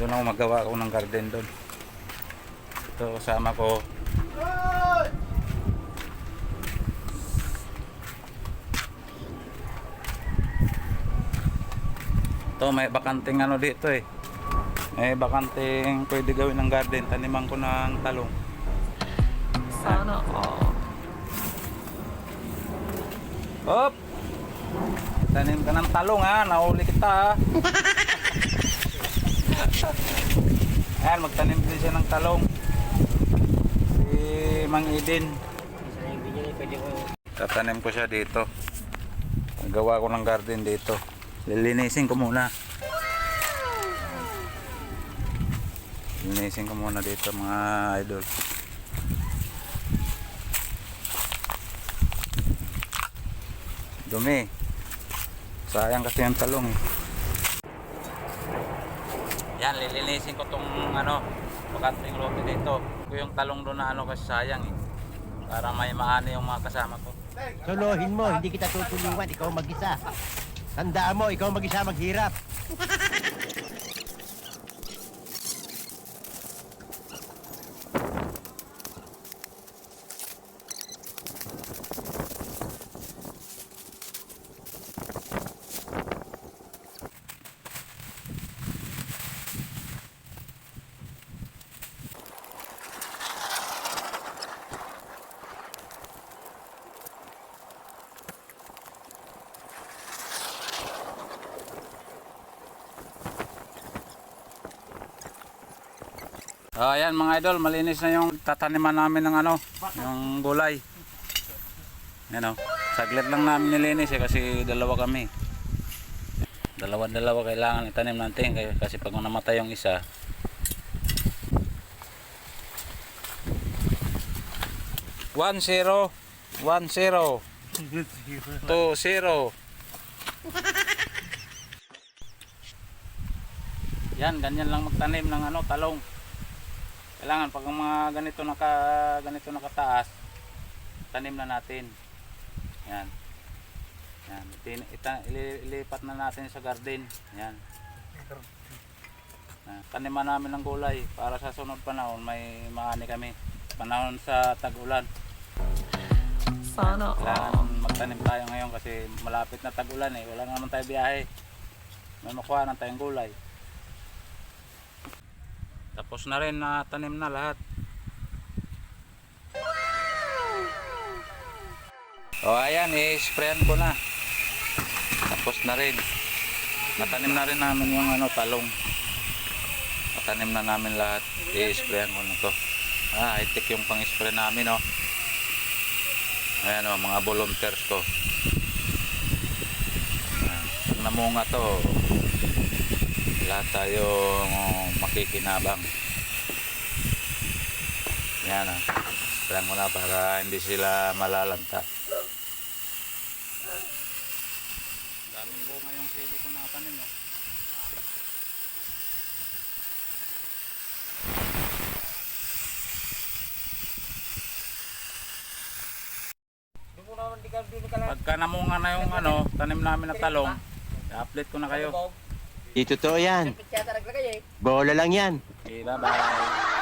Doon ako magawa ako ng garden doon. Ito kasama ko. Ito may bakanting ano dito eh. May bakanting pwede gawin ng garden. Taniman ko ng talong. Sana all. Hop! Tanim ka ng talong ha. Nahuli kita ha. Ayan, magtanim din siya ng talong. Si Mang Eden. Tatanim ko siya dito. Gawa ko ng garden dito. Lilinisin ko muna. Lilinisin ko muna dito mga idol. Dumi. Sayang kasi yung talong eh. Yan, lilinisin ko tong ano, bakanting lote dito. Ko yung talong doon na ano kasi sayang eh. Para may maani yung mga kasama ko. Solohin mo, hindi kita tutulungan, ikaw mag-isa. Tandaan mo, ikaw mag-isa maghirap. Ayan mga idol, malinis na yung tataniman namin ng ano, yung gulay. Yan o, saglit lang namin nilinis eh kasi dalawa kami. Dalawa kailangan itanim natin kasi pag namatay yung isa. One zero, 2-0. Yan, ganyan lang magtanim ng ano, talong. Kailangan pag mga ganito nakataas, tanim na natin. Yan. Yan, ilipat na natin sa garden. Yan. Taniman namin ng gulay para sa sunod panahon may maani kami. Panahon sa tag-ulan. Sana all. Kailangan magtanim tayo ngayon kasi malapit na tag-ulan eh. Wala na naman tayo biyahe. May makuha na tayong gulay. Tapos na rin na tanim na lahat. O ayan, i-sprayan ko na. Tapos na rin. Natanim na rin namin yung ano, talong. Natanim na namin lahat. I-sprayan ko na to. High-tech yung pang-spray namin, oh. Ayan, oh, mga volunteers ko. Pag namunga to, lahat tayo makikinabang. Yan ah. Sprayan mo na para hindi sila malalanta. Daming bunga yung sili ko na tanim, oh. Pagka namunga na yung ano, tanim namin na talong, i-update ko na kayo. Di totoo yan. Bola lang yan. Okay, bye-bye.